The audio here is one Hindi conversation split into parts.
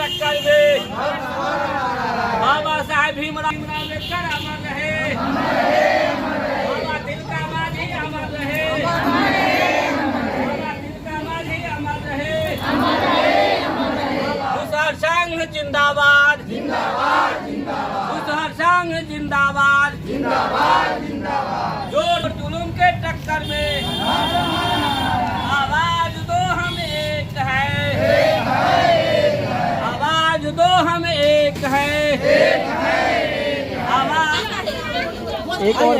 टक्कर में बाबा साहेब भीमराव अम्बेडकर अमर रहे, बाबा तिलका मांझी अमर रहे, बाबा तिलका मांझी अमर रहे। मुसहर संघ जिंदाबाद, मुसहर संघ जिंदाबाद, जोर जुलूम के टक्कर में आवाज दो हम एक है, आवाज दो हम एक है, आवाज एक और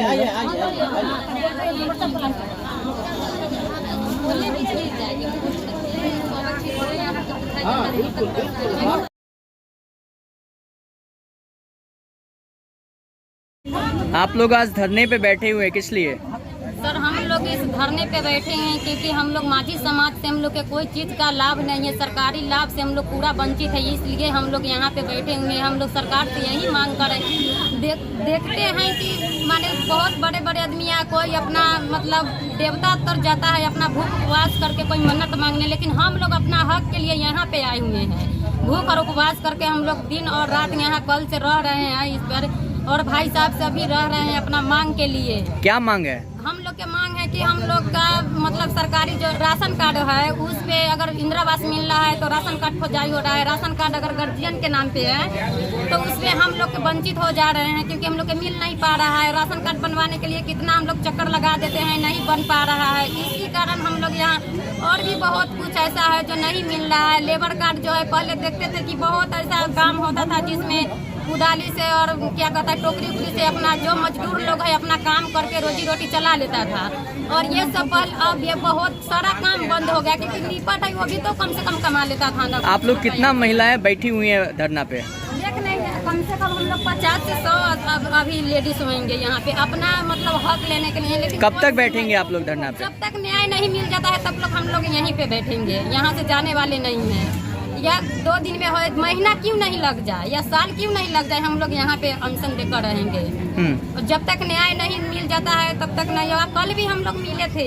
आप लोग आज धरने पे बैठे हुए हैं, किस लिए? सर हम लोग इस धरने पे बैठे हैं क्योंकि हम लोग माझी समाज से हम लोग के कोई चीज़ का लाभ नहीं है, सरकारी लाभ से हम लोग पूरा वंचित है, इसलिए हम लोग यहाँ पे बैठे हुए हैं। हम लोग सरकार से यही मांग करें। देखते हैं कि माने बहुत बड़े बड़े आदमी या कोई अपना मतलब देवता तर जाता है अपना भूख उपवास करके कोई मन्नत मांगने, लेकिन हम लोग अपना हक के लिए यहाँ पे आए हुए हैं। भूख और उपवास करके हम लोग दिन और रात यहाँ कल से रह रहे हैं इस पर, और भाई साहब सभी रह रहे हैं अपना मांग के लिए। क्या मांग है? हम लोग के मांग है कि हम लोग का मतलब सरकारी जो राशन कार्ड है उस पे अगर इंदिरा आवास मिल रहा है तो राशन कार्ड खोजाई हो रहा है। राशन कार्ड अगर गार्जियन के नाम पे है तो उसमें हम लोग के वंचित हो जा रहे हैं क्योंकि हम लोग के मिल नहीं पा रहा है। राशन कार्ड बनवाने के लिए कितना हम लोग चक्कर लगा देते हैं, नहीं बन पा रहा है। इसी कारण हम लोग यहाँ और भी बहुत कुछ ऐसा है जो नहीं मिल रहा है। लेबर कार्ड जो है पहले देखते थे कि बहुत ऐसा काम होता था जिसमें कुदाली से और क्या कहता है टोकरी उकरी से अपना जो मजदूर लोग है अपना काम करके रोजी रोटी चला लेता था, और ये सब अब ये बहुत सारा काम बंद हो गया क्योंकि रीपट है वो भी तो कम से कम कमा लेता था ना। आप लोग कितना महिलाएं बैठी हुई हैं धरना पे? देख नहीं, कम से कम हम लोग 50 से 100 अभी लेडीज होंगे यहाँ पे अपना मतलब हक लेने के लिए। लेकिन कब तक बैठेंगे आप लोग धरना पे? जब तक न्याय नहीं मिल जाता है तब लोग हम लोग यहीं पे बैठेंगे, यहाँ से जाने वाले नहीं है। या 2 दिन में हो, महीना क्यों नहीं लग जाए या साल क्यों नहीं लग जाए, हम लोग यहाँ पे अनशन देकर रहेंगे। और जब तक न्याय नहीं मिल जाता है तब तक नहीं होगा। कल भी हम लोग मिले थे,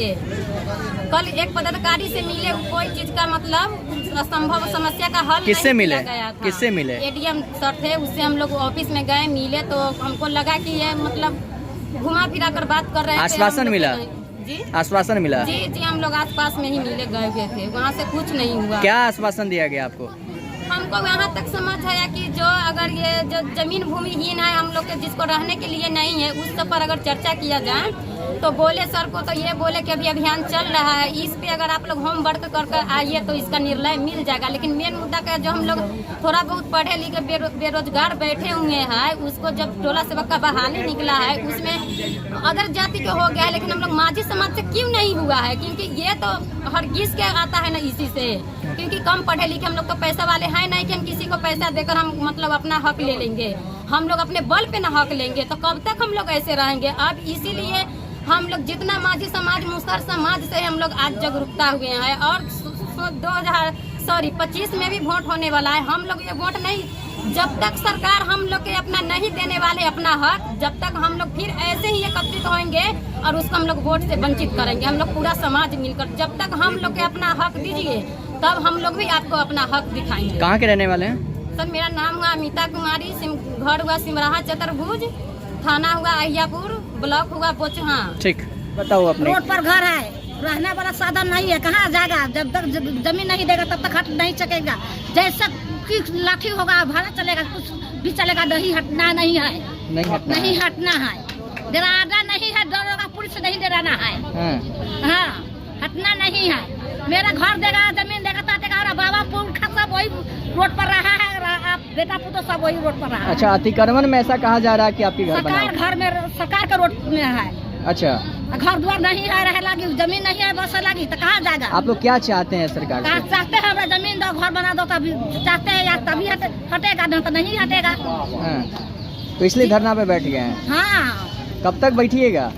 कल एक पदाधिकारी से मिले, कोई चीज का मतलब असंभव समस्या का हल किससे मिले? गया था। किससे मिले? एडीएम सर थे, उससे हम लोग ऑफिस में गए मिले तो हमको लगा कि ये मतलब घुमा फिरा कर बात कर रहे हैं। आश्वासन मिला? जी आश्वासन मिला? जी जी, हम लोग आसपास में ही मिले गए हुए थे, वहाँ से कुछ नहीं हुआ। क्या आश्वासन दिया गया आपको? हमको यहाँ तक समझ है कि जो अगर ये जो जमीन भूमिहीन है हम लोग के जिसको रहने के लिए नहीं है उस सब पर अगर चर्चा किया जाए तो बोले सर को तो ये बोले कि अभी अभियान चल रहा है, इस पे अगर आप लोग होमवर्क करके आइए तो इसका निर्णय मिल जाएगा। लेकिन मेन मुद्दा का जो हम लोग थोड़ा बहुत पढ़े लिखे बेरोजगार बैठे हुए हैं उसको जब टोला सेवक का बहाली निकला है उसमें अदर जाति के हो गया है, लेकिन हम लोग माझी समाज से क्यों नहीं हुआ है? क्योंकि ये तो हरगिज के आता है ना इसी से, क्योंकि कम पढ़े लिखे हम लोग तो पैसा वाले हैं नहीं कि हम किसी को पैसा देकर हम मतलब अपना हक ले लेंगे। हम लोग अपने बल पे ना हक लेंगे तो कब तक हम लोग ऐसे रहेंगे? अब इसीलिए हम लोग जितना माझी समाज मुसहर समाज से हम लोग आज जागरूकता हुए हैं, और 2025 में भी वोट होने वाला है। हम लोग ये वोट नहीं, जब तक सरकार हम लोग के अपना नहीं देने वाले अपना हक, जब तक हम लोग फिर ऐसे ही एकत्रित होंगे और उसको हम लोग वोट से वंचित करेंगे। हम लोग पूरा समाज मिलकर जब तक हम लोग के अपना हक दीजिए तब हम लोग भी आपको अपना हक दिखाएंगे। कहाँ के रहने वाले हैं? सर मेरा नाम हुआ अमिता कुमारी, घर हुआ सिमराहा चतुर्भुज, थाना हुआ अहियापुर, ब्लॉक हुआ बोचहा। ठीक, बताओ अपने। रोड पर घर है, रहने वाला साधन नहीं है, कहाँ जाएगा? जब तक जमीन नहीं देगा तब तक हट नहीं सकेगा। जैसा की लाठी होगा भाड़ा चलेगा, कुछ भी चलेगा, नहीं हटना नहीं है, नहीं हटना है, डराना नहीं है, डरेगा पुलिस नहीं डराना है। हाँ, हटना नहीं है। मेरा घर देगा, जमीन देगा, ताटेगा, और बाबा पुरखा सब वही रोड पर रहा है, बेटा पुतो सब वही रोड पर रहा है। अच्छा, अतिक्रमण में ऐसा कहा जा रहा है कि आपके घर बना है? घर में सरकार का रोड में है। अच्छा, घर द्वार नहीं है, रहे लगी, जमीन नहीं है, बस लगी तो कहाँ जाएगा? आप लोग क्या चाहते हैं सरकार से? चाहते हैं हमें जमीन दो, घर बना दो, तभी चाहते हैं या तभी हटेगा, नहीं तो नहीं हटेगा। तो इसलिए धरना पे बैठ गए हैं। हाँ, कब तक बैठिएगा?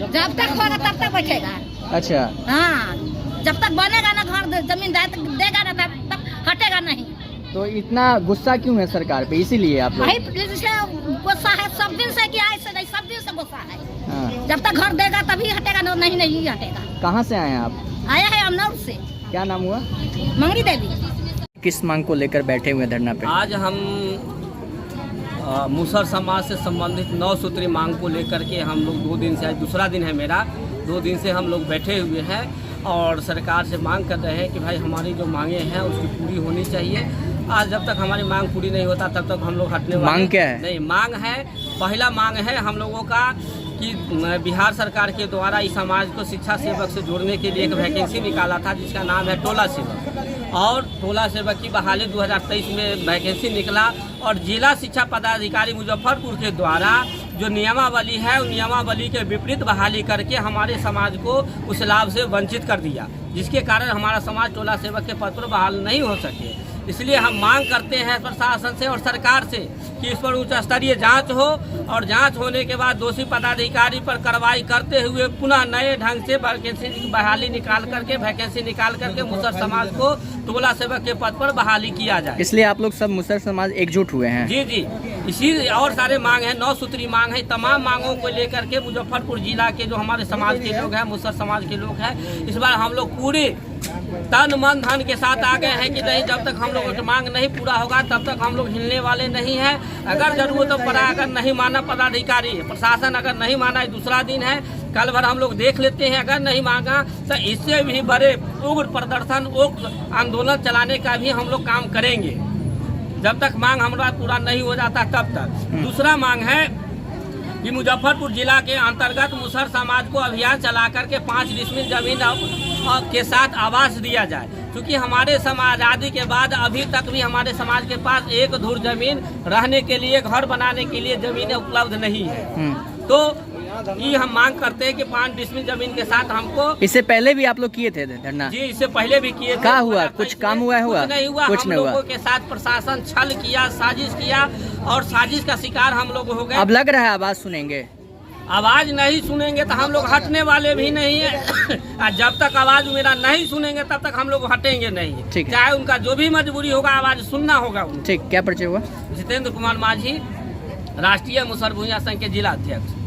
जब तक होगा तब तक बैठेगा। अच्छा, हाँ, जब तक बनेगा ना घर, जमीन देगा ना तब हटेगा नहीं। तो इतना गुस्सा क्यों है सरकार पे? इसीलिए आप लोग? भाई गुस्सा है सब दिन से, कि आज से नहीं, सब दिन से गुस्सा है। हाँ। जब तक घर देगा तभी हटेगा, नहीं हटेगा। कहाँ से आए हैं आप? आया है अमनौर से। क्या नाम हुआ? मंगरी देवी। किस मांग को लेकर बैठे हुए हैं धरना पे? आज हम मुसहर समाज से संबंधित 9 सूत्री मांग को लेकर के हम लोग 2 दिन से, आज दूसरा दिन है मेरा, 2 दिन से हम लोग बैठे हुए हैं और सरकार से मांग कर रहे हैं कि भाई हमारी जो मांगे हैं उसकी पूरी होनी चाहिए। आज जब तक हमारी मांग पूरी नहीं होता तब तक हम लोग हटने वाले मांग क्या है? नहीं, मांग है, पहला मांग है हम लोगों का कि बिहार सरकार के द्वारा इस समाज को शिक्षा सेवक से जोड़ने के लिए एक वैकेंसी निकाला था जिसका नाम है टोला सेवक, और टोला सेवक की बहाली 2023 में वैकेंसी निकला और जिला शिक्षा पदाधिकारी मुजफ्फरपुर के द्वारा जो नियमावली है उन नियमावली के विपरीत बहाली करके हमारे समाज को उस लाभ से वंचित कर दिया, जिसके कारण हमारा समाज टोला सेवक के पद पर बहाल नहीं हो सके। इसलिए हम मांग करते हैं प्रशासन से और सरकार से कि इस पर उच्च स्तरीय जांच हो और जांच होने के बाद दोषी पदाधिकारी पर कार्रवाई करते हुए पुनः नए ढंग से वैकेंसी बहाली निकाल करके मुसहर समाज को टोला सेवक के पद पर बहाली किया जाए। इसलिए आप लोग सब मुसहर समाज एकजुट हुए हैं? जी जी, इसी और सारे मांग है, 9 सूत्री मांग है। तमाम मांगों को लेकर के मुजफ्फरपुर जिला के जो हमारे समाज के लोग हैं, मुसहर समाज के लोग हैं, इस बार हम लोग पूरे तन मन धन के साथ आ गए हैं कि नहीं, जब तक हम लोगों की मांग नहीं पूरा होगा तब तक हम लोग हिलने वाले नहीं हैं। अगर जरूरत पड़ा, अगर नहीं माना पदाधिकारी, प्रशासन अगर नहीं माना, दूसरा दिन है, कल भर हम लोग देख लेते हैं। अगर नहीं मांगा तो इससे भी बड़े उग्र प्रदर्शन, उग्र आंदोलन चलाने का भी हम लोग काम करेंगे जब तक मांग हमारा पूरा नहीं हो जाता तब तक। दूसरा मांग है कि मुजफ्फरपुर जिला के अंतर्गत मुसहर समाज को अभियान चला करके 5 डिसमिल जमीन के साथ आवास दिया जाए, क्योंकि हमारे समाज आजादी के बाद अभी तक भी हमारे समाज के पास 1 धुर जमीन रहने के लिए, घर बनाने के लिए जमीनें उपलब्ध नहीं है। तो ये हम मांग करते हैं कि 5 डिसमिल जमीन के साथ हमको। इससे पहले भी आप लोग किए थे धरना? जी, इससे पहले भी किए थे। क्या हुआ? कुछ काम हुआ? कुछ नहीं हुआ। कुछ हम लोगों के साथ प्रशासन छल किया, साजिश किया और साजिश का शिकार हम लोग हो गए। अब लग रहा है आवाज सुनेंगे? आवाज नहीं सुनेंगे तो हम लोग हटने वाले भी नहीं है। जब तक आवाज मेरा नहीं सुनेंगे तब तक हम लोग हटेंगे नहीं। ठीक है। चाहे उनका जो भी मजबूरी होगा, आवाज सुनना होगा उनको। ठीक, क्या परिचय हुआ? जितेंद्र कुमार माझी, राष्ट्रीय मुसहर भूमिया संघ के जिला अध्यक्ष।